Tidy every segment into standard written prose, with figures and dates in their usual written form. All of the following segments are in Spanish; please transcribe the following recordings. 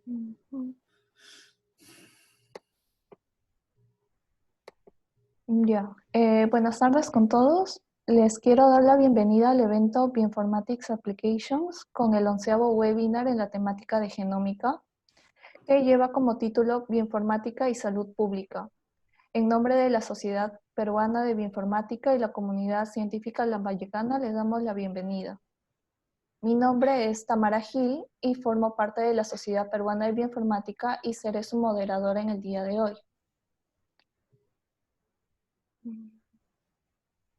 Ujú. Ya, buenas tardes con todos. Les quiero dar la bienvenida al evento Bioinformatics Applications con el 11º webinar en la temática de genómica, que lleva como título Bioinformática y Salud Pública. En nombre de la Sociedad Peruana de Bioinformática y la comunidad científica lambayecana, les damos la bienvenida. Mi nombre es Tamara Gil y formo parte de la Sociedad Peruana de Bioinformática y seré su moderadora en el día de hoy.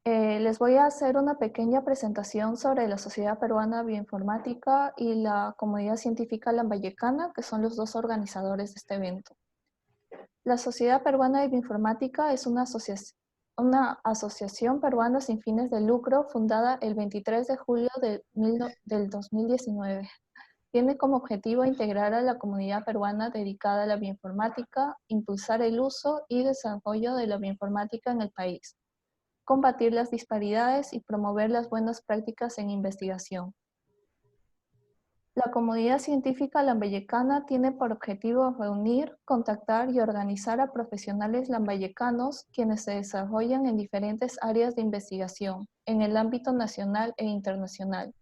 Les voy a hacer una pequeña presentación sobre la Sociedad Peruana de Bioinformática y la Comunidad Científica Lambayecana, que son los dos organizadores de este evento. La Sociedad Peruana de Bioinformática es una asociación peruana sin fines de lucro fundada el 23 de julio del 2019. Tiene como objetivo integrar a la comunidad peruana dedicada a la bioinformática, impulsar el uso y desarrollo de la bioinformática en el país, combatir las disparidades y promover las buenas prácticas en investigación. La comunidad científica lambayecana tiene por objetivo reunir, contactar y organizar a profesionales lambayecanos quienes se desarrollan en diferentes áreas de investigación, en el ámbito nacional e internacional.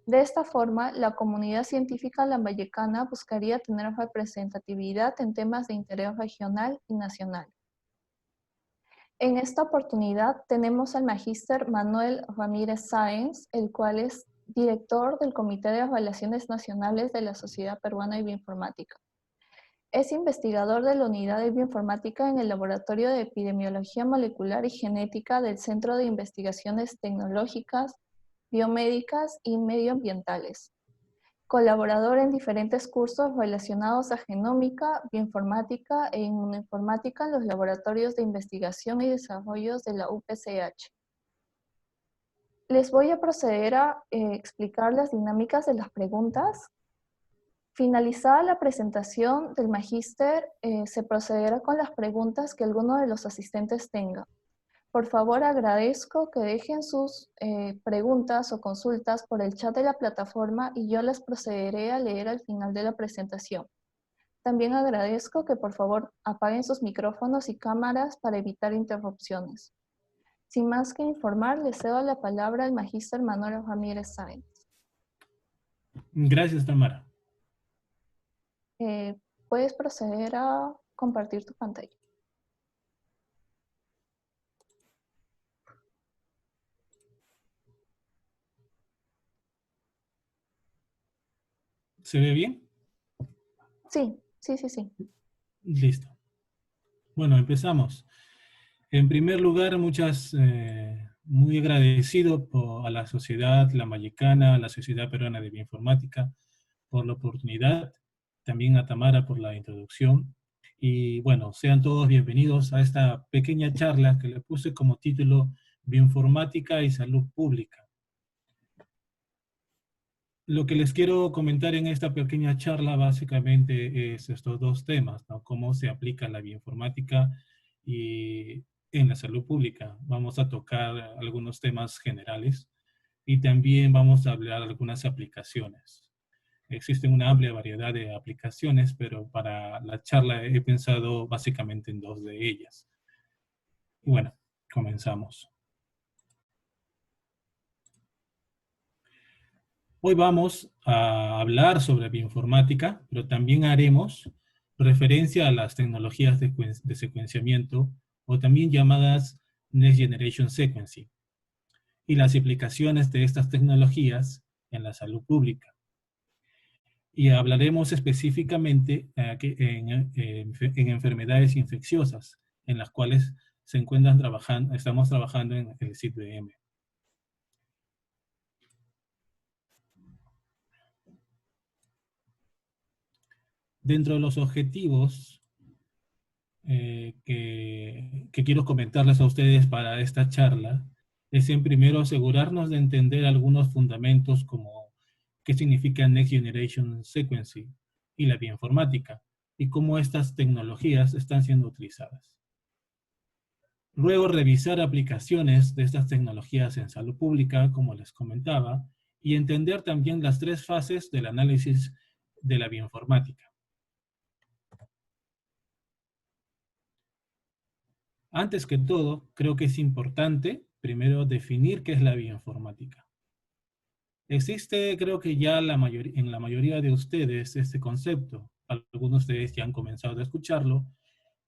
De esta forma, la comunidad científica lambayecana buscaría tener representatividad en temas de interés regional y nacional. En esta oportunidad tenemos al magíster Manuel Ramírez Sáenz, el cual es director del Comité de Relaciones Nacionales de la Sociedad Peruana de Bioinformática. Es investigador de la Unidad de Bioinformática en el Laboratorio de Epidemiología Molecular y Genética del Centro de Investigaciones Tecnológicas, Biomédicas y Medioambientales. Colaborador en diferentes cursos relacionados a genómica, bioinformática e inmunoinformática en los laboratorios de investigación y desarrollos de la UPCH. Les voy a proceder a explicar las dinámicas de las preguntas. Finalizada la presentación del magíster, se procederá con las preguntas que alguno de los asistentes tenga. Por favor, agradezco que dejen sus preguntas o consultas por el chat de la plataforma y yo las procederé a leer al final de la presentación. También agradezco que por favor apaguen sus micrófonos y cámaras para evitar interrupciones. Sin más que informar, le cedo la palabra al magíster Manuel Ramírez Sáenz. Gracias, Tamara. Puedes proceder a compartir tu pantalla. ¿Se ve bien? Sí. Listo. Bueno, empezamos. En primer lugar, muy agradecido a la Sociedad Lambayecana, a la Sociedad Peruana de Bioinformática, por la oportunidad, también a Tamara por la introducción. Y bueno, sean todos bienvenidos a esta pequeña charla que le puse como título Bioinformática y Salud Pública. Lo que les quiero comentar en esta pequeña charla básicamente es estos dos temas, ¿no? Cómo se aplica la bioinformática y en la salud pública. Vamos a tocar algunos temas generales y también vamos a hablar de algunas aplicaciones. Existen una amplia variedad de aplicaciones, pero para la charla he pensado básicamente en dos de ellas. Y bueno, comenzamos. Hoy vamos a hablar sobre bioinformática, pero también haremos referencia a las tecnologías de secuenciamiento, o también llamadas Next Generation Sequencing, y las implicaciones de estas tecnologías en la salud pública. Y hablaremos específicamente en enfermedades infecciosas, en las cuales estamos trabajando en el CITBM. Dentro de los objetivos que quiero comentarles a ustedes para esta charla, es en primero asegurarnos de entender algunos fundamentos como qué significa Next Generation Sequencing y la bioinformática, y cómo estas tecnologías están siendo utilizadas. Luego revisar aplicaciones de estas tecnologías en salud pública, como les comentaba, y entender también las tres fases del análisis de la bioinformática. Antes que todo, creo que es importante primero definir qué es la bioinformática. Existe, creo que ya en la mayoría de ustedes, este concepto. Algunos de ustedes ya han comenzado a escucharlo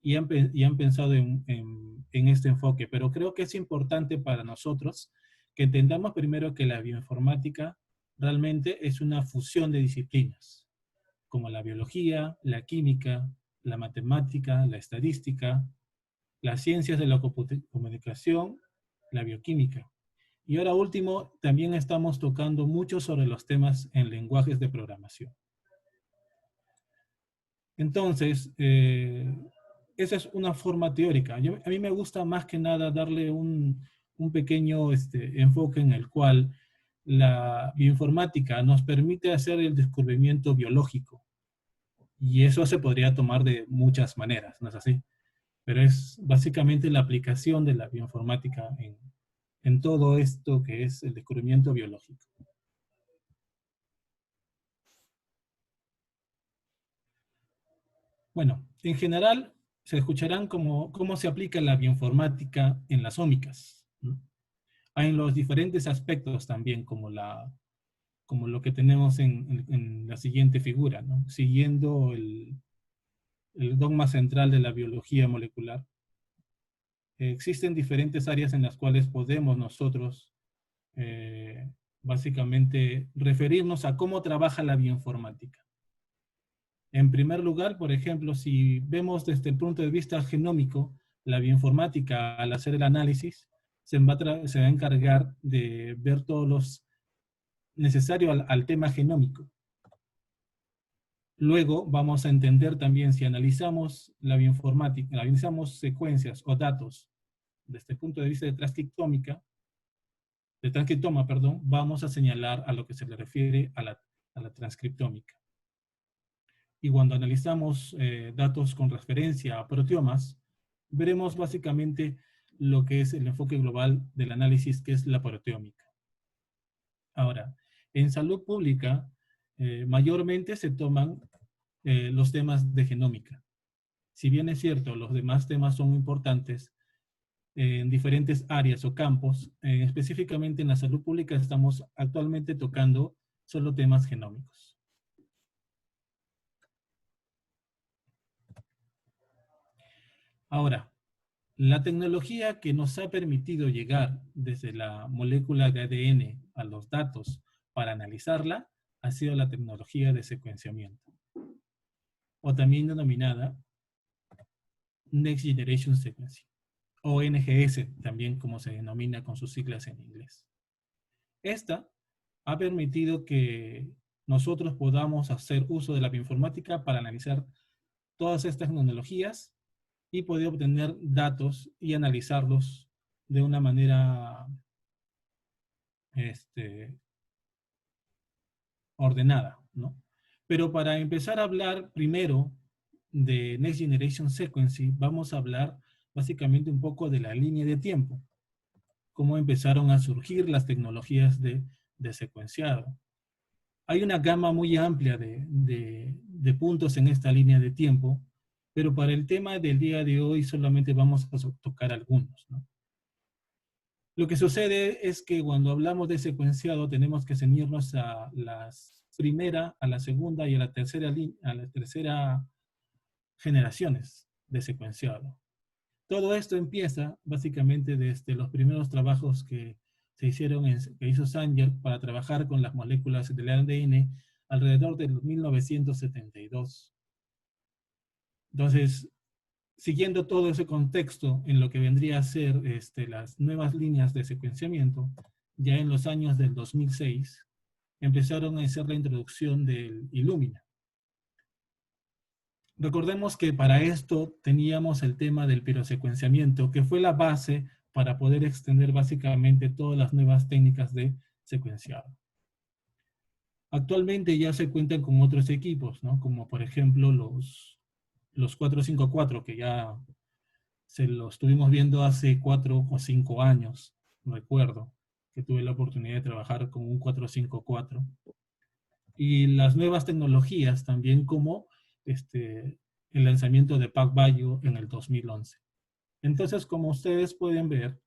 y han pensado en este enfoque, pero creo que es importante para nosotros que entendamos primero que la bioinformática realmente es una fusión de disciplinas, como la biología, la química, la matemática, la estadística, las ciencias de la comunicación, la bioquímica. Y ahora último, también estamos tocando mucho sobre los temas en lenguajes de programación. Entonces, esa es una forma teórica. A mí me gusta más que nada darle un pequeño enfoque en el cual la bioinformática nos permite hacer el descubrimiento biológico. Y eso se podría tomar de muchas maneras, ¿no es así? Pero es básicamente la aplicación de la bioinformática en todo esto que es el descubrimiento biológico. Bueno, en general se escucharán cómo se aplica la bioinformática en las ómicas, ¿no? Hay en los diferentes aspectos también, como lo que tenemos en la siguiente figura, ¿no? Siguiendo el dogma central de la biología molecular. Existen diferentes áreas en las cuales podemos nosotros básicamente referirnos a cómo trabaja la bioinformática. En primer lugar, por ejemplo, si vemos desde el punto de vista genómico, la bioinformática al hacer el análisis se va a encargar de ver todos los necesarios al tema genómico. Luego vamos a entender también si analizamos la bioinformática, analizamos secuencias o datos desde el punto de vista de transcriptoma, perdón, vamos a señalar a lo que se le refiere a la transcriptómica. Y cuando analizamos datos con referencia a proteomas, veremos básicamente lo que es el enfoque global del análisis, que es la proteómica. Ahora, en salud pública, mayormente se toman los temas de genómica. Si bien es cierto, los demás temas son importantes en diferentes áreas o campos, específicamente en la salud pública estamos actualmente tocando solo temas genómicos. Ahora, la tecnología que nos ha permitido llegar desde la molécula de ADN a los datos para analizarla ha sido la tecnología de secuenciamiento, o también denominada Next Generation Sequencing, o NGS, también como se denomina con sus siglas en inglés. Esta ha permitido que nosotros podamos hacer uso de la bioinformática para analizar todas estas tecnologías y poder obtener datos y analizarlos de una manera ordenada, ¿no? Pero para empezar a hablar primero de Next Generation Sequencing, vamos a hablar básicamente un poco de la línea de tiempo, cómo empezaron a surgir las tecnologías de secuenciado. Hay una gama muy amplia de puntos en esta línea de tiempo, pero para el tema del día de hoy solamente vamos a tocar algunos, ¿no? Lo que sucede es que cuando hablamos de secuenciado tenemos que ceñirnos a la primera, a la segunda y a la tercera generaciones de secuenciado. Todo esto empieza básicamente desde los primeros trabajos que se hicieron, que hizo Sanger para trabajar con las moléculas del ADN alrededor del 1972. Entonces, siguiendo todo ese contexto en lo que vendría a ser las nuevas líneas de secuenciamiento, ya en los años del 2006, empezaron a hacer la introducción del Illumina. Recordemos que para esto teníamos el tema del pirosecuenciamiento, que fue la base para poder extender básicamente todas las nuevas técnicas de secuenciado. Actualmente ya se cuentan con otros equipos, ¿no? Como por ejemplo los 454, que ya se los estuvimos viendo hace 4 o 5 años, recuerdo, que tuve la oportunidad de trabajar con un 454. Y las nuevas tecnologías también como el lanzamiento de PacBio en el 2011. Entonces, como ustedes pueden ver,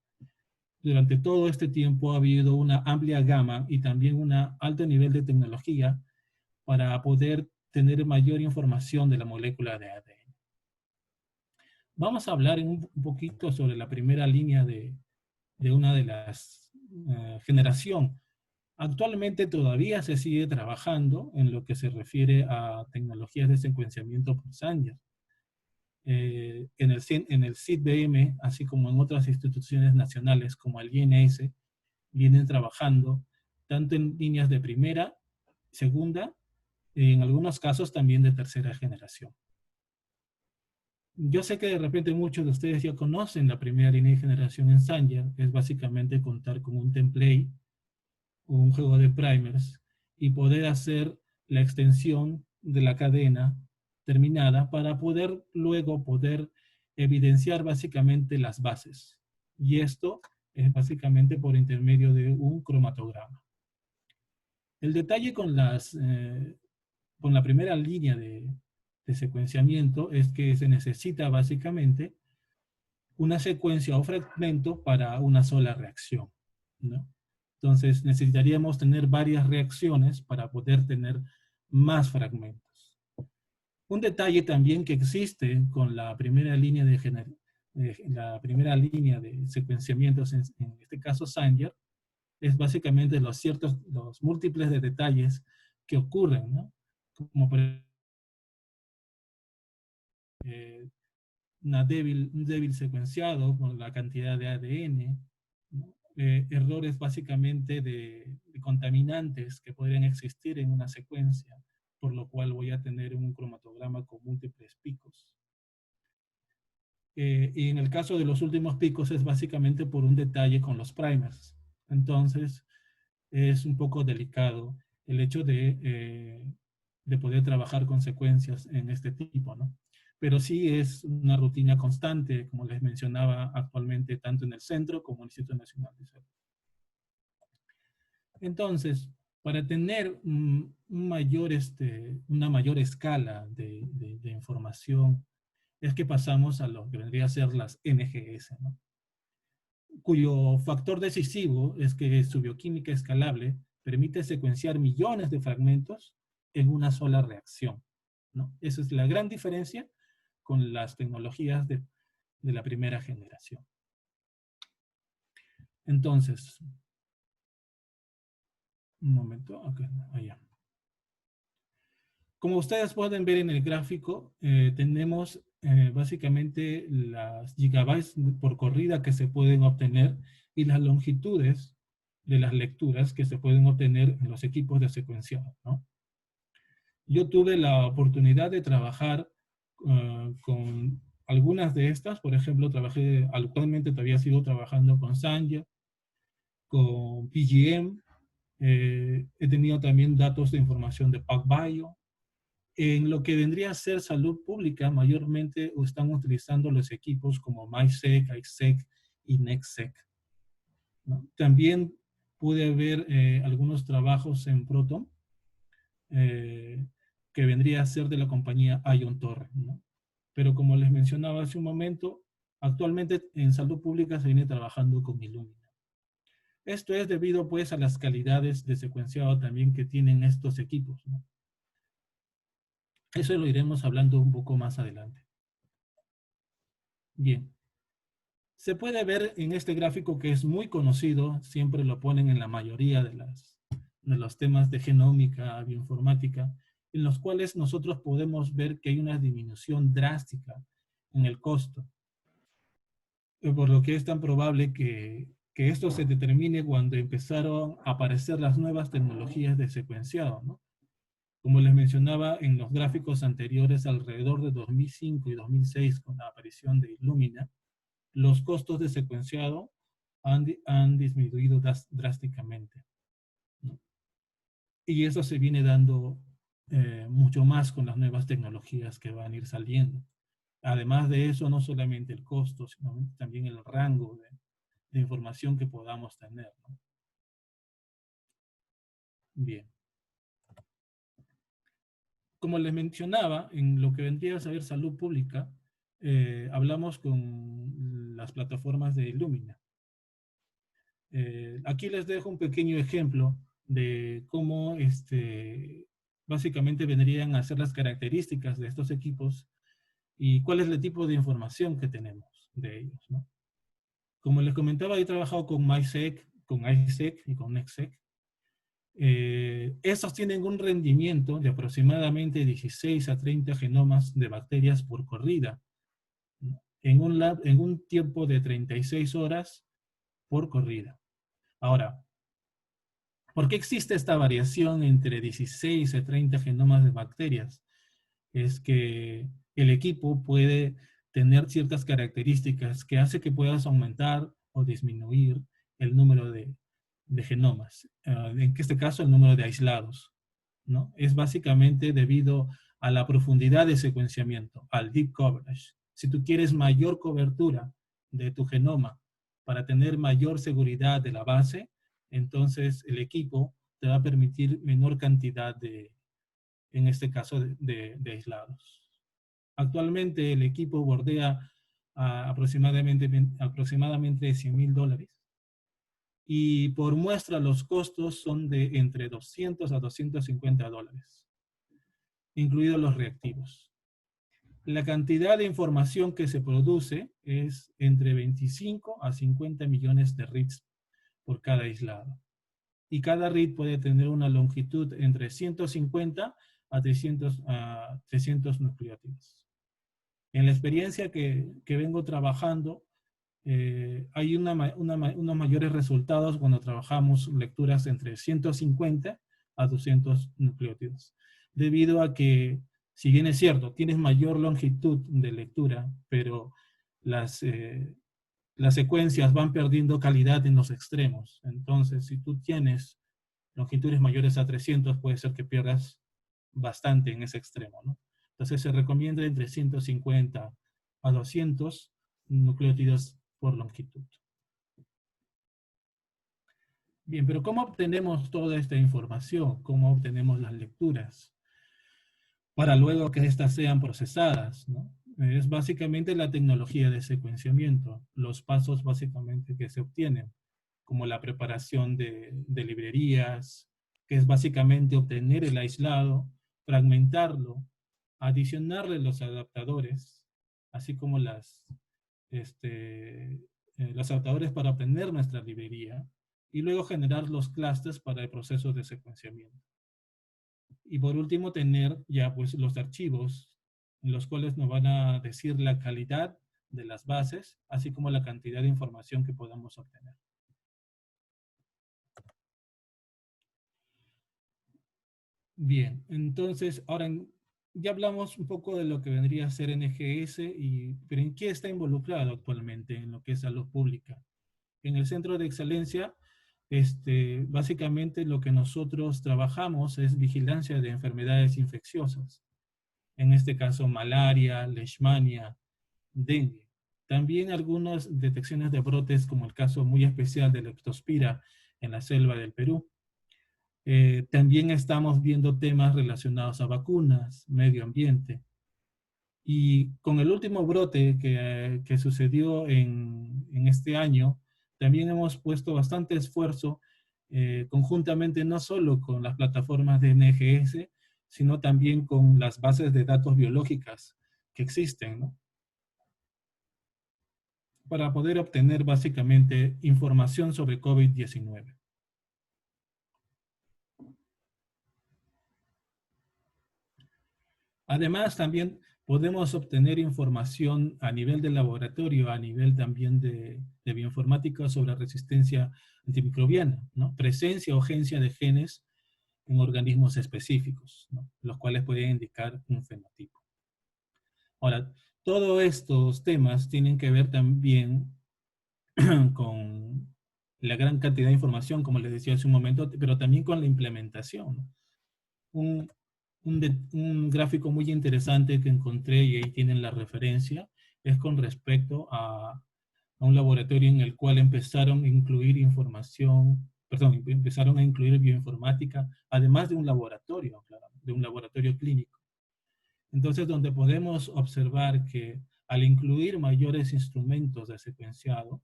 durante todo este tiempo ha habido una amplia gama y también un alto nivel de tecnología para poder tener mayor información de la molécula de ADN. Vamos a hablar un poquito sobre la primera línea de una de las generación. Actualmente todavía se sigue trabajando en lo que se refiere a tecnologías de secuenciamiento por Sanger. En el CID-BM, así como en otras instituciones nacionales como el INS, vienen trabajando tanto en líneas de primera, segunda, y en algunos casos también de tercera generación. Yo sé que de repente muchos de ustedes ya conocen la primera línea de generación en Sanger, que es básicamente contar con un template o un juego de primers y poder hacer la extensión de la cadena terminada para poder luego poder evidenciar básicamente las bases. Y esto es básicamente por intermedio de un cromatograma. El detalle con la primera línea de secuenciamiento es que se necesita básicamente una secuencia o fragmento para una sola reacción, ¿no? Entonces necesitaríamos tener varias reacciones para poder tener más fragmentos. Un detalle también que existe con la primera línea de secuenciamientos, en este caso Sanger, es básicamente los múltiples de detalles que ocurren, ¿no? Como por ejemplo, un débil secuenciado por la cantidad de ADN, ¿no? Errores básicamente de contaminantes que podrían existir en una secuencia, por lo cual voy a tener un cromatograma con múltiples picos. Y en el caso de los últimos picos es básicamente por un detalle con los primers. Entonces es un poco delicado el hecho de poder trabajar con secuencias en este tipo, ¿no? Pero sí es una rutina constante, como les mencionaba actualmente, tanto en el centro como en el Instituto Nacional de Salud. Entonces, para tener una mayor escala de información, es que pasamos a lo que vendría a ser las NGS, ¿no? Cuyo factor decisivo es que su bioquímica escalable permite secuenciar millones de fragmentos en una sola reacción, ¿no? Esa es la gran diferencia con las tecnologías de la primera generación. Entonces, un momento, okay, allá. Como ustedes pueden ver en el gráfico, tenemos básicamente las gigabytes por corrida que se pueden obtener y las longitudes de las lecturas que se pueden obtener en los equipos de secuenciado, ¿no? Yo tuve la oportunidad de trabajar con algunas de estas. Por ejemplo, actualmente todavía sigo trabajando con Sanger, con PGM, he tenido también datos de información de PacBio. En lo que vendría a ser salud pública, mayormente están utilizando los equipos como MySeq, ISEQ y NextSeq, ¿no? También pude ver algunos trabajos en Proton, que vendría a ser de la compañía Ion Torre, ¿no? Pero como les mencionaba hace un momento, actualmente en salud pública se viene trabajando con Illumina. Esto es debido pues a las calidades de secuenciado también que tienen estos equipos, ¿no? Eso lo iremos hablando un poco más adelante. Bien. Se puede ver en este gráfico que es muy conocido, siempre lo ponen en la mayoría de los temas de genómica, bioinformática, en los cuales nosotros podemos ver que hay una disminución drástica en el costo. Por lo que es tan probable que esto se determine cuando empezaron a aparecer las nuevas tecnologías de secuenciado, ¿no? Como les mencionaba en los gráficos anteriores, alrededor de 2005 y 2006, con la aparición de Illumina, los costos de secuenciado han disminuido drásticamente, ¿no? Y eso se viene dando mucho más con las nuevas tecnologías que van a ir saliendo. Además de eso, no solamente el costo, sino también el rango de información que podamos tener, ¿no? Bien. Como les mencionaba, en lo que vendría a ser salud pública, hablamos con las plataformas de Illumina. Aquí les dejo un pequeño ejemplo de cómo básicamente vendrían a ser las características de estos equipos y cuál es el tipo de información que tenemos de ellos, ¿no? Como les comentaba, he trabajado con MySec, con ISEC y con NextSec. Estos tienen un rendimiento de aproximadamente 16 a 30 genomas de bacterias por corrida, ¿no? En un tiempo de 36 horas por corrida. Ahora, ¿por qué existe esta variación entre 16 y 30 genomas de bacterias? Es que el equipo puede tener ciertas características que hace que puedas aumentar o disminuir el número de genomas. En este caso, el número de aislados, ¿no? Es básicamente debido a la profundidad de secuenciamiento, al deep coverage. Si tú quieres mayor cobertura de tu genoma para tener mayor seguridad de la base, entonces el equipo te va a permitir menor cantidad en este caso, de aislados. Actualmente el equipo bordea a aproximadamente $100,000 y por muestra los costos son de entre $200 a $250, incluidos los reactivos. La cantidad de información que se produce es entre 25 a 50 millones de reads por cada aislado. Y cada read puede tener una longitud entre 150 a 300 nucleótidos. En la experiencia que vengo trabajando, hay unos mayores resultados cuando trabajamos lecturas entre 150 a 200 nucleótidos. Debido a que, si bien es cierto, tienes mayor longitud de lectura, pero las secuencias van perdiendo calidad en los extremos. Entonces, si tú tienes longitudes mayores a 300, puede ser que pierdas bastante en ese extremo, ¿no? Entonces se recomienda entre 150 a 200 nucleótidos por longitud. Bien, pero ¿cómo obtenemos toda esta información? ¿Cómo obtenemos las lecturas? Para luego que éstas sean procesadas, ¿no? Es básicamente la tecnología de secuenciamiento, los pasos básicamente que se obtienen, como la preparación de librerías, que es básicamente obtener el aislado, fragmentarlo, adicionarle los adaptadores, así como los adaptadores para obtener nuestra librería, y luego generar los clústeres para el proceso de secuenciamiento. Y por último, tener ya pues los archivos, en los cuales nos van a decir la calidad de las bases, así como la cantidad de información que podamos obtener. Bien, entonces ahora ya hablamos un poco de lo que vendría a ser NGS, pero ¿en qué está involucrado actualmente en lo que es salud pública? En el Centro de Excelencia, básicamente lo que nosotros trabajamos es vigilancia de enfermedades infecciosas. En este caso, malaria, leishmania, dengue. También algunas detecciones de brotes, como el caso muy especial de leptospira en la selva del Perú. También estamos viendo temas relacionados a vacunas, medio ambiente. Y con el último brote que sucedió en este año, también hemos puesto bastante esfuerzo conjuntamente no solo con las plataformas de NGS, sino también con las bases de datos biológicas que existen, ¿no? Para poder obtener básicamente información sobre COVID-19. Además, también podemos obtener información a nivel de laboratorio, a nivel también de bioinformática sobre resistencia antimicrobiana, ¿no? Presencia o ausencia de genes en organismos específicos, ¿no? Los cuales pueden indicar un fenotipo. Ahora, todos estos temas tienen que ver también con la gran cantidad de información, como les decía hace un momento, pero también con la implementación, ¿no? Un gráfico muy interesante que encontré, y ahí tienen la referencia, es con respecto a un laboratorio en el cual empezaron a incluir empezaron a incluir bioinformática, además de un laboratorio, claro, de un laboratorio clínico. Entonces, donde podemos observar que al incluir mayores instrumentos de secuenciado,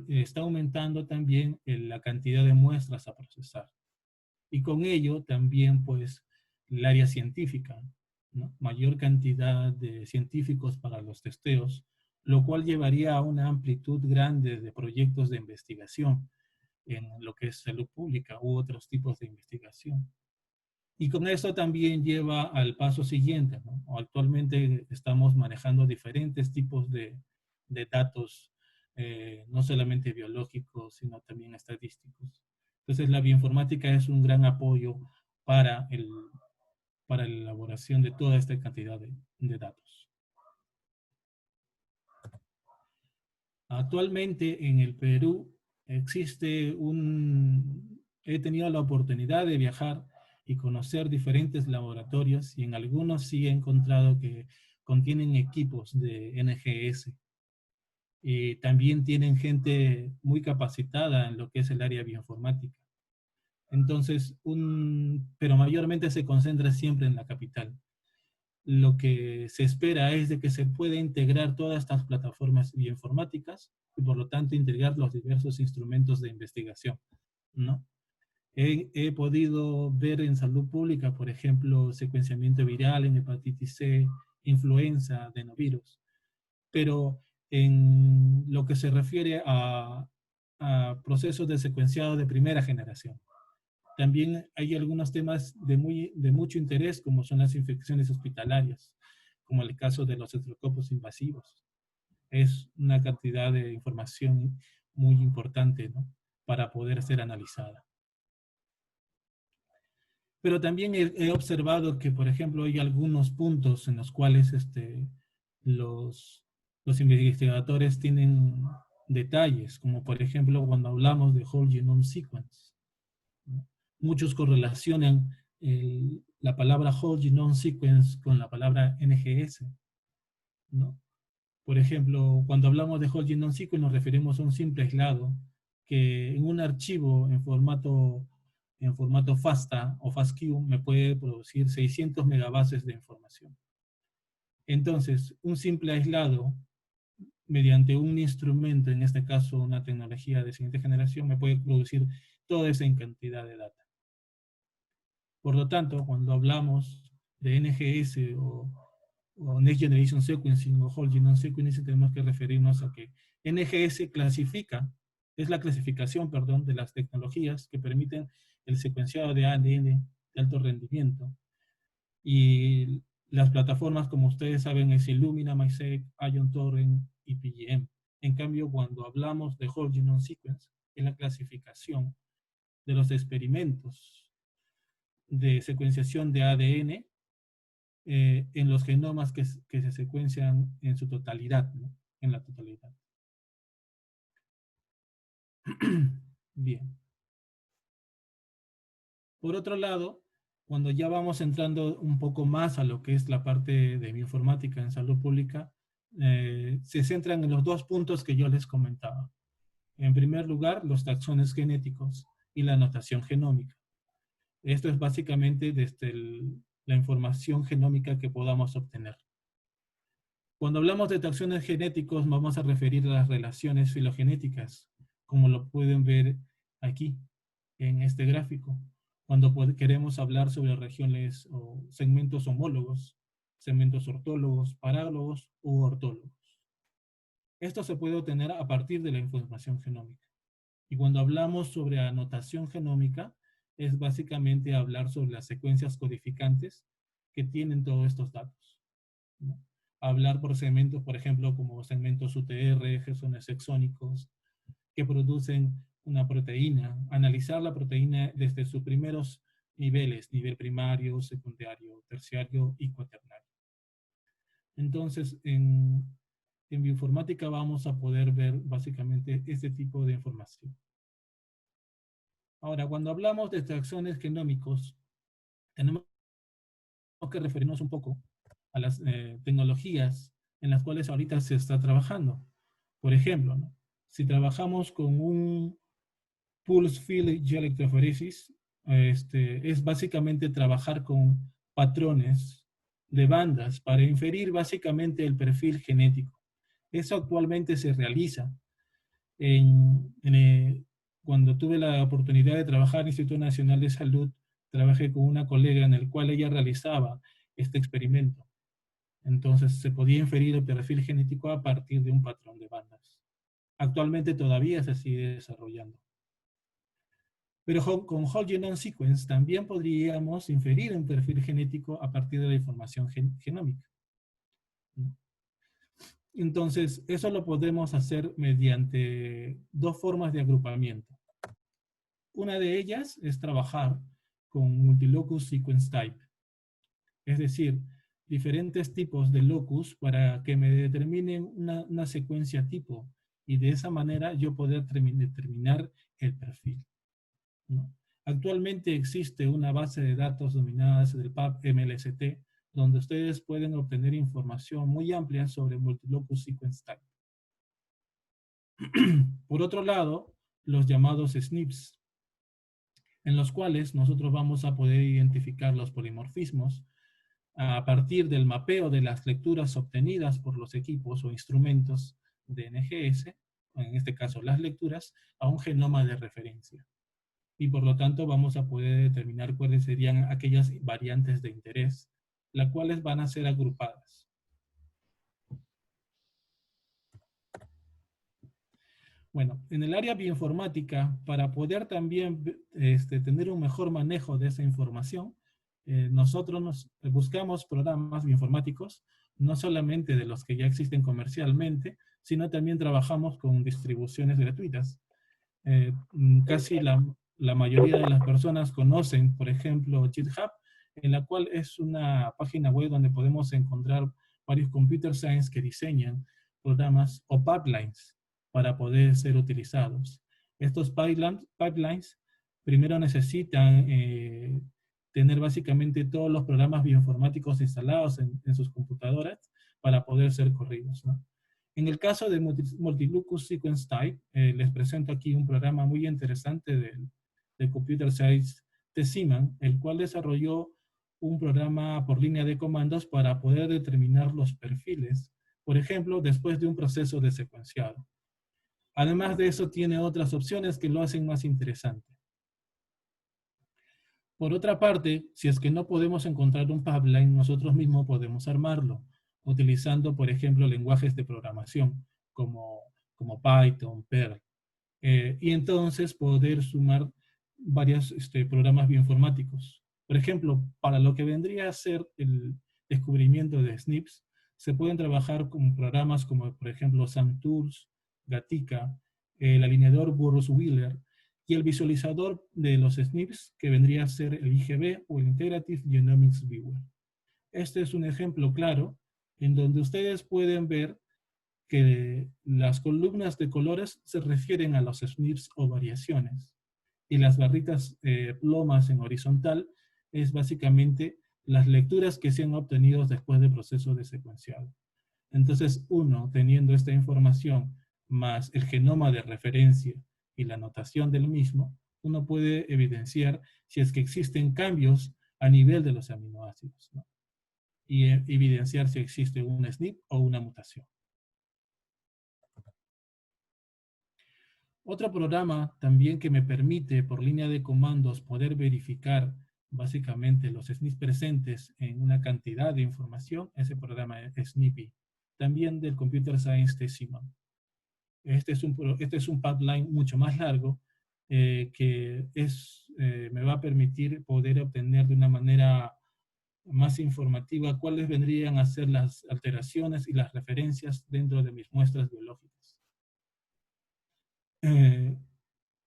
está aumentando también la cantidad de muestras a procesar. Y con ello también, pues, el área científica, ¿no? Mayor cantidad de científicos para los testeos, lo cual llevaría a una amplitud grande de proyectos de investigación en lo que es salud pública u otros tipos de investigación. Y con esto también lleva al paso siguiente, ¿no? Actualmente estamos manejando diferentes tipos de datos, no solamente biológicos, sino también estadísticos. Entonces la bioinformática es un gran apoyo para, para la elaboración de toda esta cantidad de datos. Actualmente en el Perú existe he tenido la oportunidad de viajar y conocer diferentes laboratorios y en algunos sí he encontrado que contienen equipos de NGS y también tienen gente muy capacitada en lo que es el área bioinformática. Entonces, pero mayormente se concentra siempre en la capital. Lo que se espera es de que se pueda integrar todas estas plataformas bioinformáticas y por lo tanto integrar los diversos instrumentos de investigación, ¿no? He podido ver en salud pública, por ejemplo, secuenciamiento viral en hepatitis C, influenza, adenovirus, pero en lo que se refiere a procesos de secuenciado de primera generación. También hay algunos temas de mucho interés, como son las infecciones hospitalarias, como el caso de los estreptococos invasivos. Es una cantidad de información muy importante, ¿no?, para poder ser analizada. Pero también he observado que, por ejemplo, hay algunos puntos en los cuales los investigadores tienen detalles, como por ejemplo cuando hablamos de whole genome sequence, ¿no? Muchos correlacionan la palabra whole genome sequence con la palabra NGS, ¿no? Por ejemplo, cuando hablamos de whole genome sequence nos referimos a un simple aislado que en un archivo en formato FASTA o FASTQ me puede producir 600 megabases de información. Entonces, un simple aislado, mediante un instrumento, en este caso una tecnología de siguiente generación, me puede producir toda esa cantidad de data. Por lo tanto, cuando hablamos de NGS o Next Generation Sequencing o Whole Genome Sequencing, tenemos que referirnos a que NGS es la clasificación, perdón, de las tecnologías que permiten el secuenciado de ADN de alto rendimiento. Y las plataformas, como ustedes saben, es Illumina, MiSeq, Ion Torrent y PGM. En cambio, cuando hablamos de Whole Genome Sequence, es la clasificación de los experimentos de secuenciación de ADN en los genomas que se secuencian en su totalidad, ¿no?, en la totalidad. Bien. Por otro lado, cuando ya vamos entrando un poco más a lo que es la parte de bioinformática en salud pública, se centran en los dos puntos que yo les comentaba. En primer lugar, los taxones genéticos y la notación genómica. Esto es básicamente desde la información genómica que podamos obtener. Cuando hablamos de taxones genéticos, vamos a referir a las relaciones filogenéticas, como lo pueden ver aquí, en este gráfico. Cuando queremos hablar sobre regiones o segmentos homólogos, segmentos ortólogos, parálogos u ortólogos. Esto se puede obtener a partir de la información genómica. Y cuando hablamos sobre anotación genómica, es básicamente hablar sobre las secuencias codificantes que tienen todos estos datos, ¿no? Hablar por segmentos, por ejemplo, como segmentos UTR, gesones exónicos, que producen una proteína, analizar la proteína desde sus primeros niveles, nivel primario, secundario, terciario y cuaternario. Entonces, en bioinformática vamos a poder ver básicamente este tipo de información. Ahora, cuando hablamos de taxones genómicos, tenemos que referirnos un poco a las tecnologías en las cuales ahorita se está trabajando. Por ejemplo, ¿no?, si trabajamos con un Pulse Field Electrophoresis, es básicamente trabajar con patrones de bandas para inferir básicamente el perfil genético. Eso actualmente se realiza. Cuando tuve la oportunidad de trabajar en el Instituto Nacional de Salud, trabajé con una colega en el cual ella realizaba este experimento. Entonces se podía inferir el perfil genético a partir de un patrón de bandas. Actualmente todavía se sigue desarrollando. Pero con Whole Genome Sequence también podríamos inferir un perfil genético a partir de la información genómica. Entonces, eso lo podemos hacer mediante dos formas de agrupamiento. Una de ellas es trabajar con Multilocus Sequence Type. Es decir, diferentes tipos de locus para que me determinen una secuencia tipo. Y de esa manera yo poder determinar el perfil, ¿no? Actualmente existe una base de datos denominada del PubMLST, donde ustedes pueden obtener información muy amplia sobre Multilocus Sequence Type. Por otro lado, los llamados SNPs, en los cuales nosotros vamos a poder identificar los polimorfismos a partir del mapeo de las lecturas obtenidas por los equipos o instrumentos de NGS, en este caso las lecturas, a un genoma de referencia. Y por lo tanto vamos a poder determinar cuáles serían aquellas variantes de interés, las cuales van a ser agrupadas. Bueno, en el área bioinformática, para poder también tener un mejor manejo de esa información, nosotros buscamos programas bioinformáticos, no solamente de los que ya existen comercialmente, sino también trabajamos con distribuciones gratuitas. Casi la mayoría de las personas conocen, por ejemplo, GitHub, en la cual es una página web donde podemos encontrar varios computer science que diseñan programas o pipelines para poder ser utilizados. Estos pipelines primero necesitan tener básicamente todos los programas bioinformáticos instalados en sus computadoras para poder ser corridos, ¿no? En el caso de Multilocus Sequence Type, les presento aquí un programa muy interesante de Computer Science de Siemens, el cual desarrolló un programa por línea de comandos para poder determinar los perfiles, por ejemplo, después de un proceso de secuenciado. Además de eso, tiene otras opciones que lo hacen más interesante. Por otra parte, si es que no podemos encontrar un pipeline, nosotros mismos podemos armarlo, utilizando, por ejemplo, lenguajes de programación como Python, Perl. Y entonces poder sumar varios programas bioinformáticos. Por ejemplo, para lo que vendría a ser el descubrimiento de SNPs, se pueden trabajar con programas como, por ejemplo, SAMTools, Gatica, el alineador Burroughs-Wheeler y el visualizador de los SNPs, que vendría a ser el IGV o el Integrative Genomics Viewer. Este es un ejemplo claro en donde ustedes pueden ver que las columnas de colores se refieren a los SNPs o variaciones, y las barritas plomas en horizontal es básicamente las lecturas que se han obtenido después del proceso de secuenciado. Entonces, uno, teniendo esta información, más el genoma de referencia y la notación del mismo, uno puede evidenciar si es que existen cambios a nivel de los aminoácidos, ¿no? Y evidenciar si existe un SNP o una mutación. Otro programa también que me permite por línea de comandos poder verificar básicamente los SNPs presentes en una cantidad de información es el programa SNPy, también del Computer Science de Siemens. Este es un pipeline mucho más largo que me va a permitir poder obtener de una manera más informativa cuáles vendrían a ser las alteraciones y las referencias dentro de mis muestras biológicas.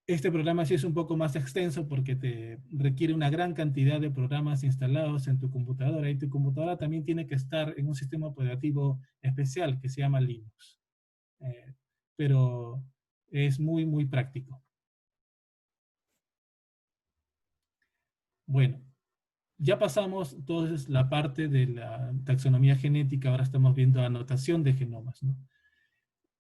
Este programa sí es un poco más extenso porque te requiere una gran cantidad de programas instalados en tu computadora, y tu computadora también tiene que estar en un sistema operativo especial que se llama Linux. Pero es muy, muy práctico. Bueno, ya pasamos entonces la parte de la taxonomía genética, ahora estamos viendo anotación de genomas, ¿no?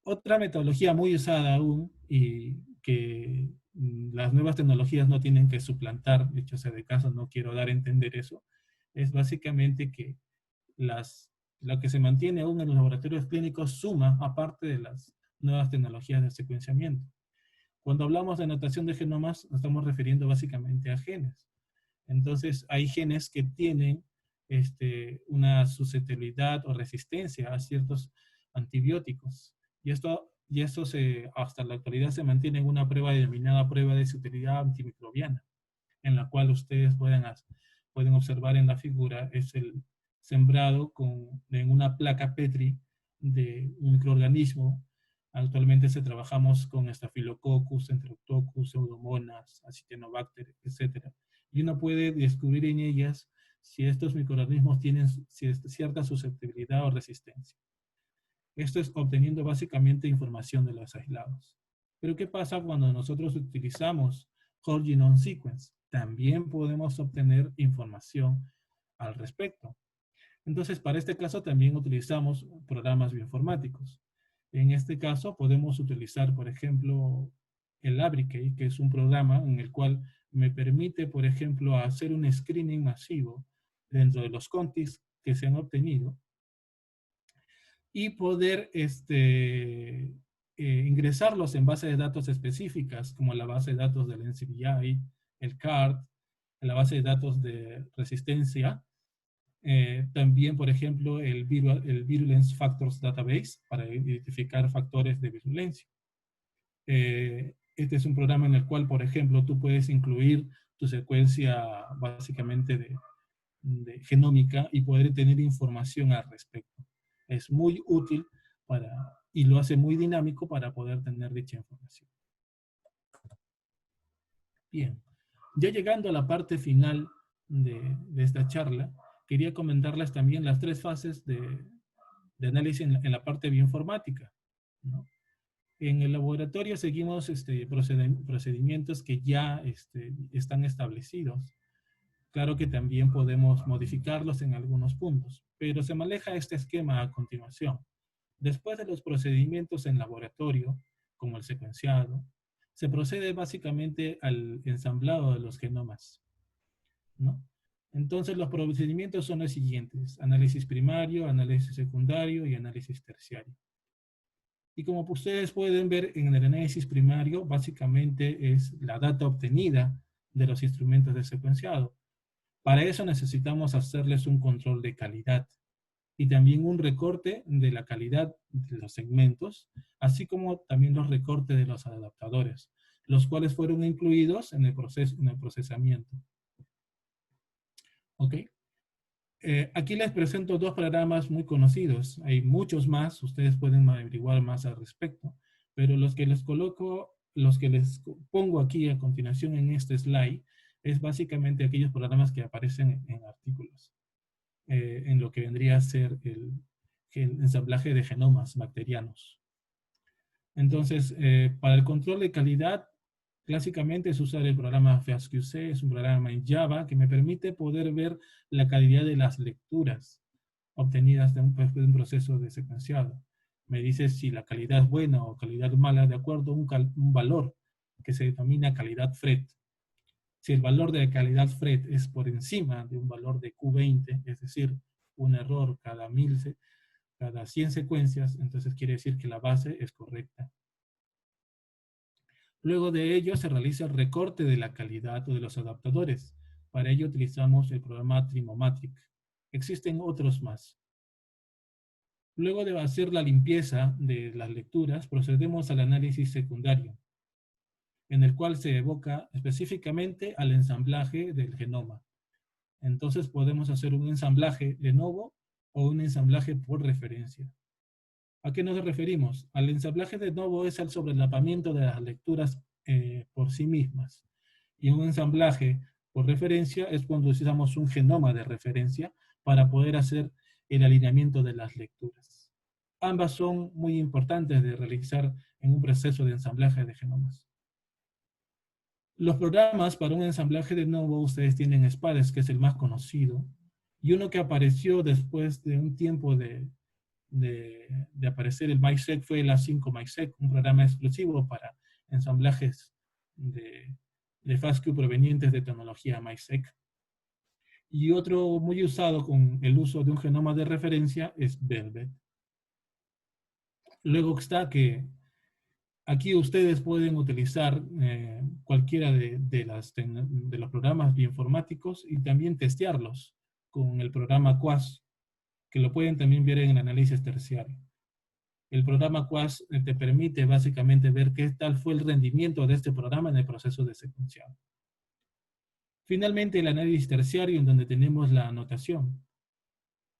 Otra metodología muy usada aún y que las nuevas tecnologías no tienen que suplantar, de hecho sea de caso, no quiero dar a entender eso, es básicamente que lo que se mantiene aún en los laboratorios clínicos suma aparte de las nuevas tecnologías de secuenciamiento. Cuando hablamos de anotación de genomas, nos estamos refiriendo básicamente a genes. Entonces, hay genes que tienen una susceptibilidad o resistencia a ciertos antibióticos. Y esto hasta la actualidad se mantiene en una prueba denominada prueba de susceptibilidad antimicrobiana, en la cual ustedes pueden observar en la figura, es el sembrado en una placa Petri de un microorganismo. Actualmente trabajamos con Staphylococcus, Enterococcus, Pseudomonas, Acinetobacter, etc. Y uno puede descubrir en ellas si estos microorganismos tienen cierta susceptibilidad o resistencia. Esto es obteniendo básicamente información de los aislados. Pero ¿qué pasa cuando nosotros utilizamos Whole Genome Sequence? También podemos obtener información al respecto. Entonces, para este caso también utilizamos programas bioinformáticos. En este caso podemos utilizar, por ejemplo, el Abricate, que es un programa en el cual me permite, por ejemplo, hacer un screening masivo dentro de los contigs que se han obtenido y poder ingresarlos en bases de datos específicas, como la base de datos del NCBI, el CARD, la base de datos de resistencia, también, por ejemplo, el Virulence Factors Database, para identificar factores de virulencia. Este es un programa en el cual, por ejemplo, tú puedes incluir tu secuencia básicamente de genómica y poder tener información al respecto. Es muy útil y lo hace muy dinámico para poder tener dicha información. Bien, ya llegando a la parte final de esta charla, quería comentarles también las 3 fases de análisis en la parte bioinformática, ¿no? En el laboratorio seguimos procedimientos que ya están establecidos. Claro que también podemos modificarlos en algunos puntos, pero se maneja este esquema a continuación. Después de los procedimientos en laboratorio, como el secuenciado, se procede básicamente al ensamblado de los genomas, ¿no? Entonces los procedimientos son los siguientes: análisis primario, análisis secundario y análisis terciario. Y como ustedes pueden ver en el análisis primario, básicamente es la data obtenida de los instrumentos de secuenciado. Para eso necesitamos hacerles un control de calidad y también un recorte de la calidad de los segmentos, así como también los recortes de los adaptadores, los cuales fueron incluidos en el procesamiento. ¿Ok? Aquí les presento 2 programas muy conocidos. Hay muchos más, ustedes pueden averiguar más al respecto, pero los que les pongo aquí a continuación en este slide, es básicamente aquellos programas que aparecen en artículos, en lo que vendría a ser el ensamblaje de genomas bacterianos. Entonces, para el control de calidad, clásicamente es usar el programa FastQC, es un programa en Java que me permite poder ver la calidad de las lecturas obtenidas de un proceso de secuenciado. Me dice si la calidad es buena o calidad mala de acuerdo a un valor que se denomina calidad FRET. Si el valor de calidad FRET es por encima de un valor de Q20, es decir, un error cada 100 secuencias, entonces quiere decir que la base es correcta. Luego de ello se realiza el recorte de la calidad o de los adaptadores. Para ello utilizamos el programa Trimomatic. Existen otros más. Luego de hacer la limpieza de las lecturas, procedemos al análisis secundario, en el cual se evoca específicamente al ensamblaje del genoma. Entonces podemos hacer un ensamblaje de novo o un ensamblaje por referencia. ¿A qué nos referimos? Al ensamblaje de novo es el sobrelapamiento de las lecturas por sí mismas. Y un ensamblaje por referencia es cuando utilizamos un genoma de referencia para poder hacer el alineamiento de las lecturas. Ambas son muy importantes de realizar en un proceso de ensamblaje de genomas. Los programas para un ensamblaje de novo, ustedes tienen SPADES, que es el más conocido, y uno que apareció después de un tiempo de aparecer el MySec fue el A5 MySec, un programa exclusivo para ensamblajes de FASTQ provenientes de tecnología MySec. Y otro muy usado con el uso de un genoma de referencia es Velvet. Luego está que aquí ustedes pueden utilizar cualquiera de los programas bioinformáticos y también testearlos con el programa QUAS, que lo pueden también ver en el análisis terciario. El programa QUAS te permite básicamente ver qué tal fue el rendimiento de este programa en el proceso de secuenciado. Finalmente, el análisis terciario, en donde tenemos la anotación.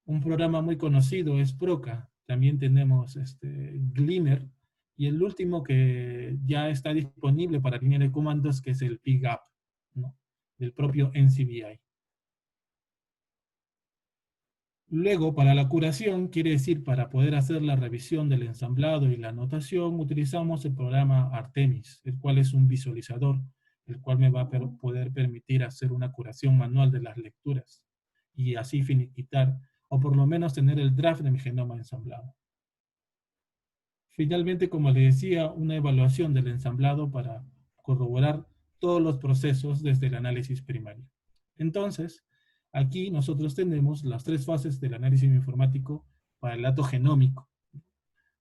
Un programa muy conocido es Proca. También tenemos Gleaner. Y el último que ya está disponible para línea de comandos, que es el PGAP, ¿no? Del propio NCBI. Luego, para la curación, quiere decir, para poder hacer la revisión del ensamblado y la anotación, utilizamos el programa Artemis, el cual es un visualizador, el cual me va a poder permitir hacer una curación manual de las lecturas y así finiquitar, o por lo menos tener el draft de mi genoma ensamblado. Finalmente, como les decía, una evaluación del ensamblado para corroborar todos los procesos desde el análisis primario. Entonces, aquí nosotros tenemos las tres fases del análisis bioinformático para el dato genómico.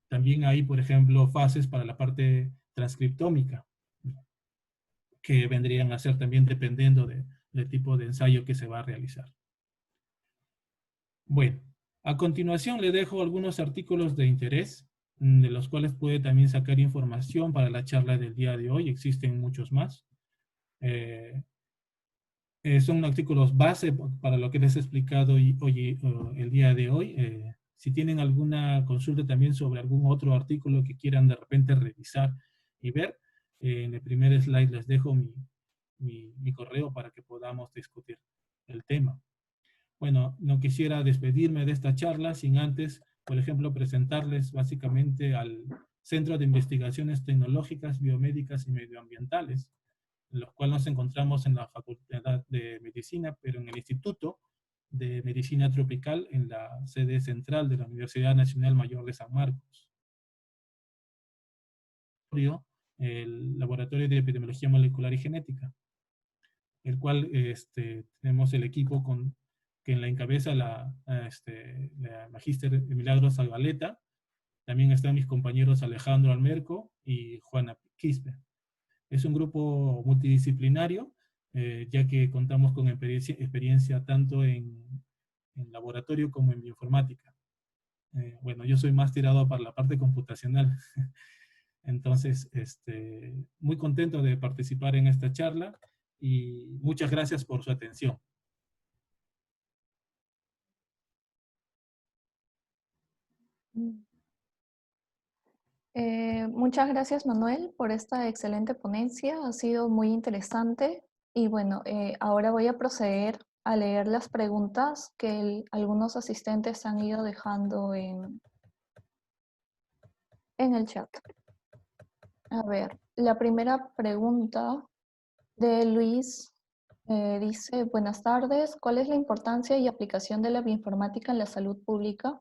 También hay, por ejemplo, fases para la parte transcriptómica, que vendrían a ser también dependiendo del tipo de ensayo que se va a realizar. Bueno, a continuación le dejo algunos artículos de interés, de los cuales puede también sacar información para la charla del día de hoy. Existen muchos más. Son artículos base para lo que les he explicado hoy, el día de hoy. Si tienen alguna consulta también sobre algún otro artículo que quieran de repente revisar y ver, en el primer slide les dejo mi correo para que podamos discutir el tema. Bueno, no quisiera despedirme de esta charla sin antes, por ejemplo, presentarles básicamente al Centro de Investigaciones Tecnológicas, Biomédicas y Medioambientales, en los cuales nos encontramos en la Facultad de Medicina, pero en el Instituto de Medicina Tropical, en la sede central de la Universidad Nacional Mayor de San Marcos. El Laboratorio de Epidemiología Molecular y Genética, el cual tenemos el equipo que en la encabeza la magíster Milagros Zabaleta. También están mis compañeros Alejandro Almerco y Juana Quispe. Es un grupo multidisciplinario, ya que contamos con experiencia tanto en laboratorio como en bioinformática. Bueno, yo soy más tirado para la parte computacional. Entonces, muy contento de participar en esta charla y muchas gracias por su atención. Muchas gracias, Manuel, por esta excelente ponencia. Ha sido muy interesante. Y bueno, ahora voy a proceder a leer las preguntas que algunos asistentes han ido dejando en el chat. A ver, la primera pregunta de Luis dice, buenas tardes, ¿cuál es la importancia y aplicación de la bioinformática en la salud pública?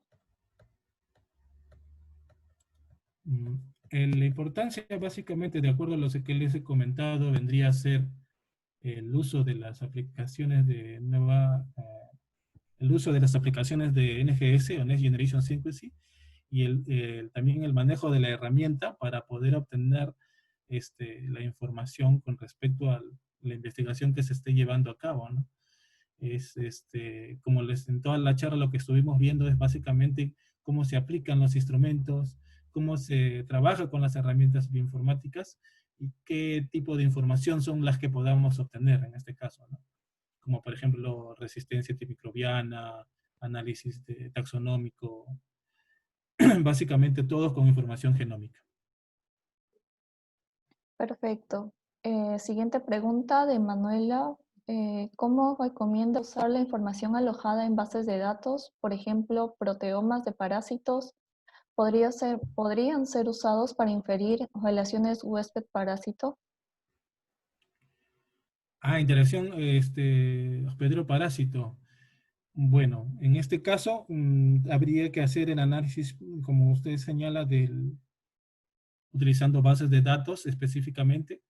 La importancia, básicamente, de acuerdo a lo que les he comentado, vendría a ser el uso de las aplicaciones de el uso de las aplicaciones de NGS o Next Generation Sequencing y también el manejo de la herramienta para poder obtener la información con respecto a la investigación que se esté llevando a cabo, ¿no? Como en toda la charla lo que estuvimos viendo es básicamente cómo se aplican los instrumentos, cómo se trabaja con las herramientas bioinformáticas y qué tipo de información son las que podamos obtener en este caso, ¿no? Como por ejemplo resistencia antimicrobiana, análisis taxonómico, básicamente todo con información genómica. Perfecto. Siguiente pregunta de Manuela. ¿Cómo recomienda usar la información alojada en bases de datos? Por ejemplo, proteomas de parásitos podrían ser usados para inferir relaciones huésped-parásito. Interacción hospedero-parásito. Bueno, en este caso habría que hacer el análisis, como usted señala, utilizando bases de datos específicamente,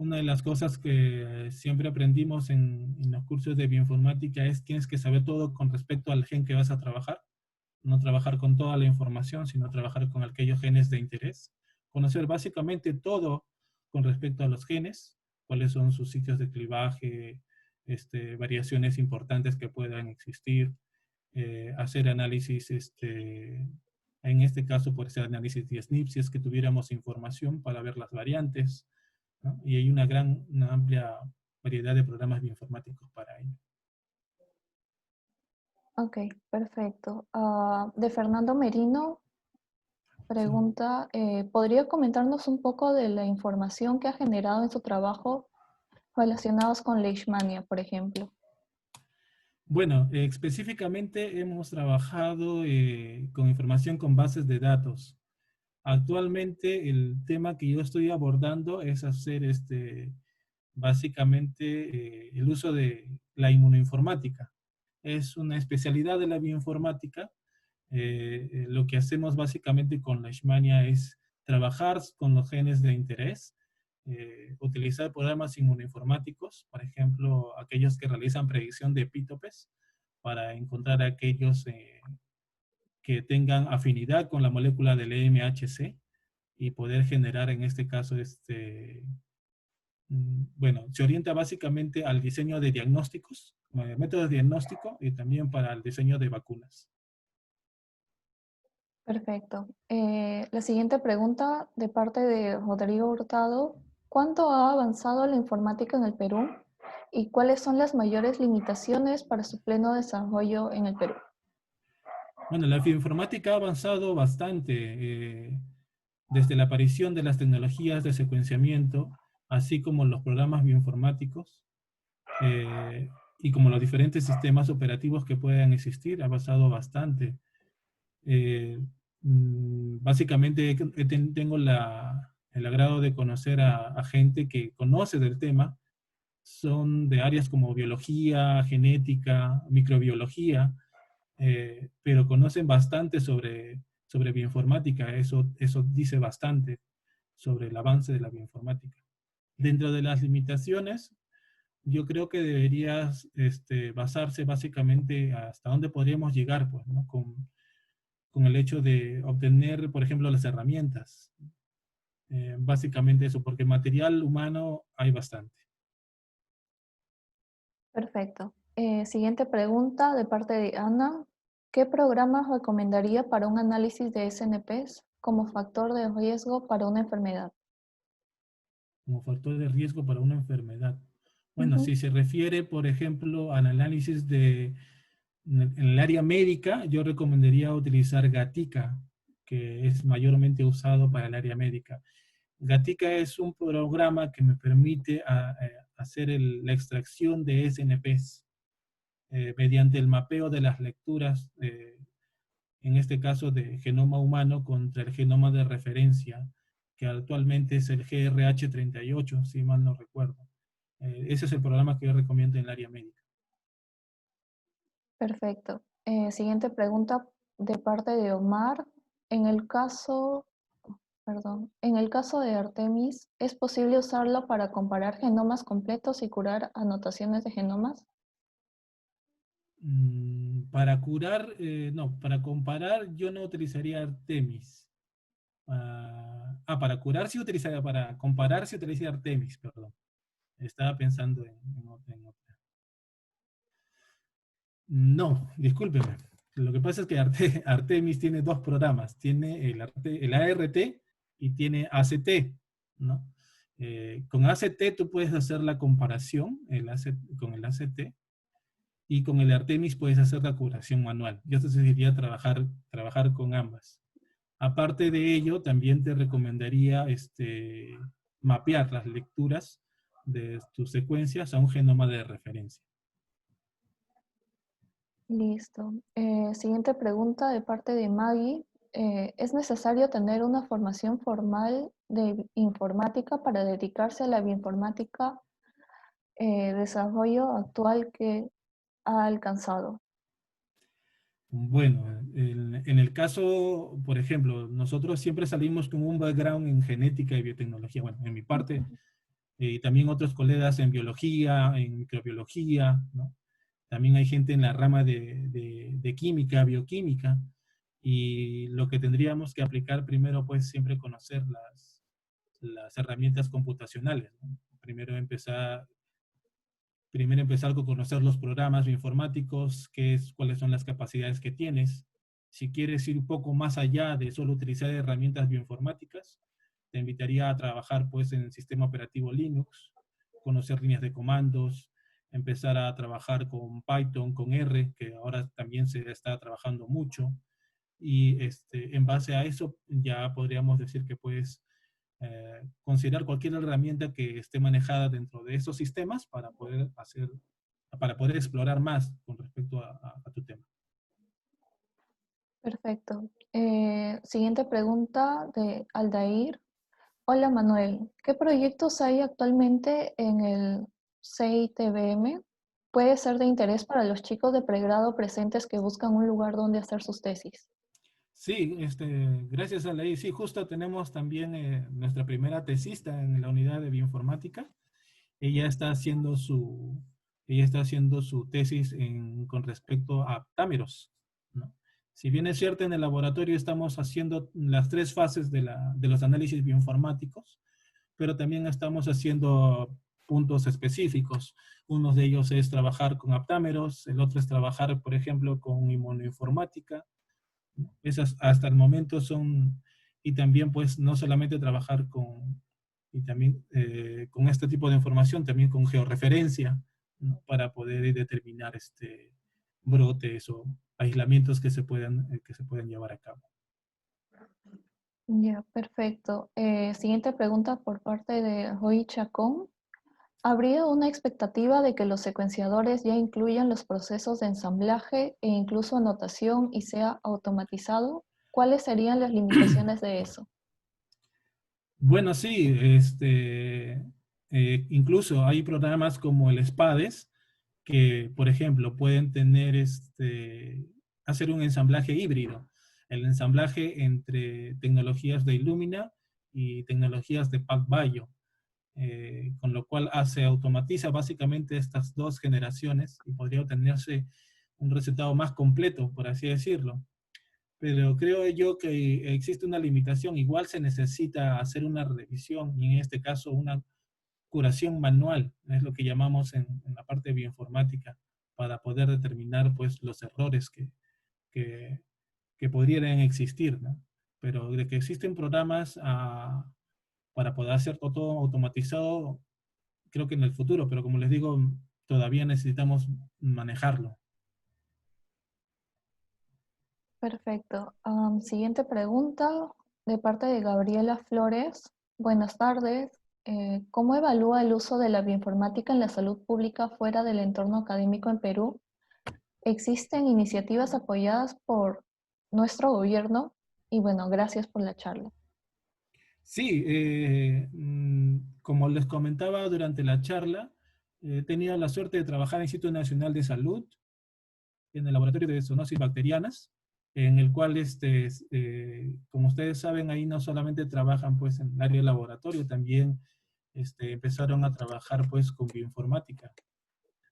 una de las cosas que siempre aprendimos en los cursos de bioinformática es que tienes que saber todo con respecto al gen que vas a trabajar. No trabajar con toda la información, sino trabajar con aquellos genes de interés. Conocer básicamente todo con respecto a los genes, cuáles son sus sitios de clivaje, variaciones importantes que puedan existir, hacer análisis, en este caso puede ser análisis de SNP, si es que tuviéramos información para ver las variantes, ¿no? Y hay una amplia variedad de programas bioinformáticos para ello. Ok, perfecto. De Fernando Merino Sí. pregunta, ¿podría comentarnos un poco de la información que ha generado en su trabajo relacionados con Leishmania, por ejemplo? Bueno, específicamente hemos trabajado con información con bases de datos. Actualmente el tema que yo estoy abordando es hacer básicamente el uso de la inmunoinformática. Es una especialidad de la bioinformática. Lo que hacemos básicamente con Leishmania es trabajar con los genes de interés, utilizar programas inmunoinformáticos, por ejemplo, aquellos que realizan predicción de epítopes, para encontrar aquellos que tengan afinidad con la molécula del MHC y poder generar en este caso, bueno, se orienta básicamente al diseño de diagnósticos, métodos de diagnóstico y también para el diseño de vacunas. Perfecto. La siguiente pregunta de parte de Rodrigo Hurtado. ¿Cuánto ha avanzado la informática en el Perú y cuáles son las mayores limitaciones para su pleno desarrollo en el Perú? Bueno, la bioinformática ha avanzado bastante desde la aparición de las tecnologías de secuenciamiento, así como los programas bioinformáticos, y como los diferentes sistemas operativos que puedan existir, ha avanzado bastante. Eh, Básicamente tengo el agrado de conocer a gente que conoce del tema, son de áreas como biología, genética, microbiología, pero conocen bastante sobre bioinformática. Eso dice bastante sobre el avance de la bioinformática. Dentro de las limitaciones, yo creo que deberías basarse básicamente hasta dónde podríamos llegar, pues, ¿no? Con el hecho de obtener, por ejemplo, las herramientas. Básicamente eso, porque material humano hay bastante. Perfecto. Siguiente pregunta de parte de Ana. ¿Qué programas recomendaría para un análisis de SNPs como factor de riesgo para una enfermedad? Como factor de riesgo para una enfermedad. Bueno, Ujú. si se refiere, por ejemplo, al análisis en el área médica, yo recomendaría utilizar Gatica, que es mayormente usado para el área médica. Gatica es un programa que me permite hacer la extracción de SNPs mediante el mapeo de las lecturas, en este caso de genoma humano contra el genoma de referencia, que actualmente es el GRH38, si mal no recuerdo. Ese es el programa que yo recomiendo en el área médica. Perfecto. Siguiente pregunta de parte de Omar. En el caso, perdón, en el caso de Artemis, ¿es posible usarlo para comparar genomas completos y curar anotaciones de genomas? Para curar, no, para comparar yo no utilizaría Artemis. Para curar sí utilizaría, para comparar sí utilizaría Artemis, perdón. Estaba pensando en otra. No, discúlpeme. Lo que pasa es que Artemis tiene dos programas. Tiene el ART y tiene ACT, ¿no? Con ACT tú puedes hacer la comparación con el ACT y con el Artemis puedes hacer la curación manual. Yo te sugeriría trabajar con ambas. Aparte de ello, también te recomendaría mapear las lecturas de tus secuencias a un genoma de referencia. Listo. Siguiente pregunta de parte de Maggie. ¿Es necesario tener una formación formal de informática para dedicarse a la bioinformática desarrollo actual que ha alcanzado? Bueno, en el caso, por ejemplo, nosotros siempre salimos con un background en genética y biotecnología. Bueno, en mi parte, y también otros colegas en biología, en microbiología, ¿no? También hay gente en la rama de química, bioquímica, y lo que tendríamos que aplicar primero, pues siempre conocer las herramientas computacionales, ¿no? Primero empezar con conocer los programas informáticos, cuáles son las capacidades que tienes. Si quieres ir un poco más allá de solo utilizar herramientas bioinformáticas, te invitaría a trabajar pues en el sistema operativo Linux, conocer líneas de comandos, empezar a trabajar con Python, con R, que ahora también se está trabajando mucho, y en base a eso ya podríamos decir que puedes considerar cualquier herramienta que esté manejada dentro de esos sistemas para poder explorar más con respecto a tu tema. Perfecto. Siguiente pregunta de Aldair. Hola Manuel, ¿qué proyectos hay actualmente en el CITBM? Puede ser de interés para los chicos de pregrado presentes que buscan un lugar donde hacer sus tesis. Sí, gracias a ley. Sí, justo tenemos también nuestra primera tesista en la unidad de bioinformática. Ella está haciendo su tesis con respecto a aptámeros, ¿no? Si bien es cierto, en el laboratorio estamos haciendo las 3 fases de los análisis bioinformáticos, pero también estamos haciendo puntos específicos. Uno de ellos es trabajar con aptámeros, el otro es trabajar, por ejemplo, con inmunoinformática. Esas hasta el momento son, y también pues no solamente trabajar con este tipo de información, también con georreferencia, ¿no? Para poder determinar brotes o aislamientos que se puedan llevar a cabo. Ya, perfecto. Siguiente pregunta por parte de Roy Chacón. ¿Habría una expectativa de que los secuenciadores ya incluyan los procesos de ensamblaje e incluso anotación y sea automatizado? ¿Cuáles serían las limitaciones de eso? Bueno, sí, incluso hay programas como el SPADES que, por ejemplo, pueden hacer un ensamblaje híbrido. El ensamblaje entre tecnologías de Illumina y tecnologías de PacBio, con lo cual automatiza básicamente estas 2 generaciones y podría obtenerse un resultado más completo, por así decirlo. Pero creo yo que existe una limitación. Igual se necesita hacer una revisión y en este caso una curación manual, es lo que llamamos en la parte de bioinformática, para poder determinar pues los errores que, que podrían existir, ¿no? Pero de que existen programas para poder hacer todo automatizado, creo que en el futuro, pero como les digo, todavía necesitamos manejarlo. Perfecto. Siguiente pregunta de parte de Gabriela Flores. Buenas tardes. ¿Cómo evalúa el uso de la bioinformática en la salud pública fuera del entorno académico en Perú? ¿Existen iniciativas apoyadas por nuestro gobierno? Y bueno, gracias por la charla. Sí, como les comentaba durante la charla, he tenido la suerte de trabajar en el Instituto Nacional de Salud, en el laboratorio de zoonosis bacterianas, en el cual, como ustedes saben, ahí no solamente trabajan pues en el área de laboratorio, también empezaron a trabajar pues con bioinformática.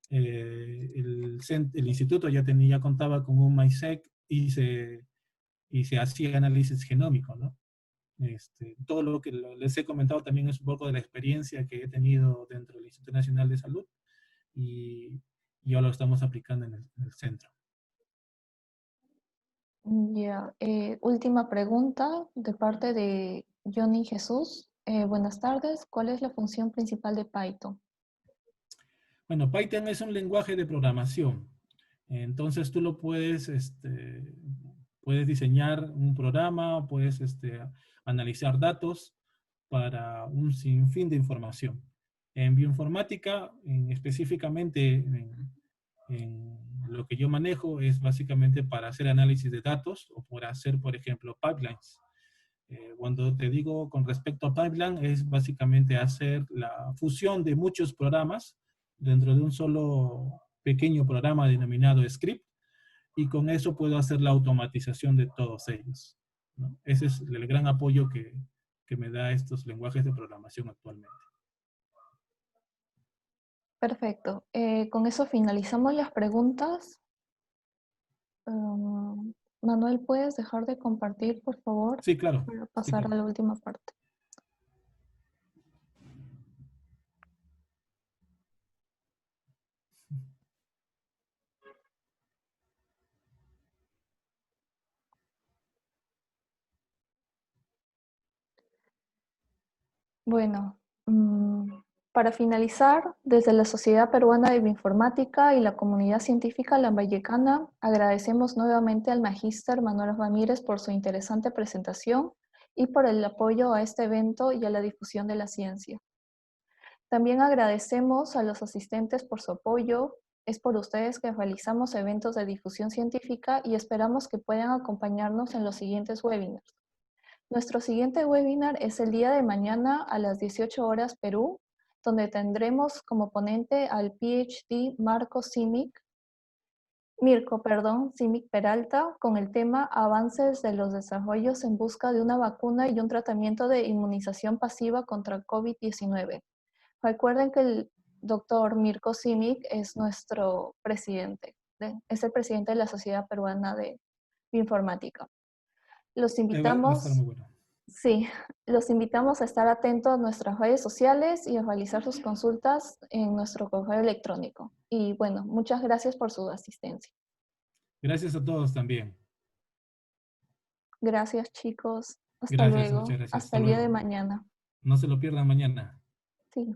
El instituto ya contaba con un MySeq y se hacía análisis genómico, ¿no? Todo lo que les he comentado también es un poco de la experiencia que he tenido dentro del Instituto Nacional de Salud y ahora lo estamos aplicando en el centro. Ya, última pregunta de parte de Johnny Jesús. Buenas tardes. ¿Cuál es la función principal de Python? Bueno, Python es un lenguaje de programación. Entonces tú puedes diseñar un programa, puedes analizar datos para un sinfín de información. En bioinformática, específicamente en lo que yo manejo, es básicamente para hacer análisis de datos o para hacer, por ejemplo, pipelines. Cuando te digo con respecto a pipeline, es básicamente hacer la fusión de muchos programas dentro de un solo pequeño programa denominado script, y con eso puedo hacer la automatización de todos ellos, ¿no? Ese es el gran apoyo que me da estos lenguajes de programación actualmente. Perfecto. Con eso finalizamos las preguntas. Manuel, ¿puedes dejar de compartir, por favor, Sí, claro. para Sí, pasar a claro. la última parte? Bueno, para finalizar, desde la Sociedad Peruana de Bioinformática y la comunidad científica lambayecana, agradecemos nuevamente al magíster Manuel Ramírez por su interesante presentación y por el apoyo a este evento y a la difusión de la ciencia. También agradecemos a los asistentes por su apoyo. Es por ustedes que realizamos eventos de difusión científica y esperamos que puedan acompañarnos en los siguientes webinars. Nuestro siguiente webinar es el día de mañana a las 18 horas Perú, donde tendremos como ponente al PhD Simic Peralta, con el tema Avances de los desarrollos en busca de una vacuna y un tratamiento de inmunización pasiva contra COVID-19. Recuerden que el doctor Mirko Simic es nuestro presidente, es el presidente de la Sociedad Peruana de Bioinformática. Los Va a estar invitamos, muy bueno. sí, los invitamos a estar atentos a nuestras redes sociales y a realizar sus consultas en nuestro correo electrónico. Y bueno, muchas gracias por su asistencia. Gracias a todos también. Gracias, chicos. Hasta Gracias, muchas luego. gracias. Hasta Hasta el día de luego. mañana. No se lo pierdan mañana. Sí.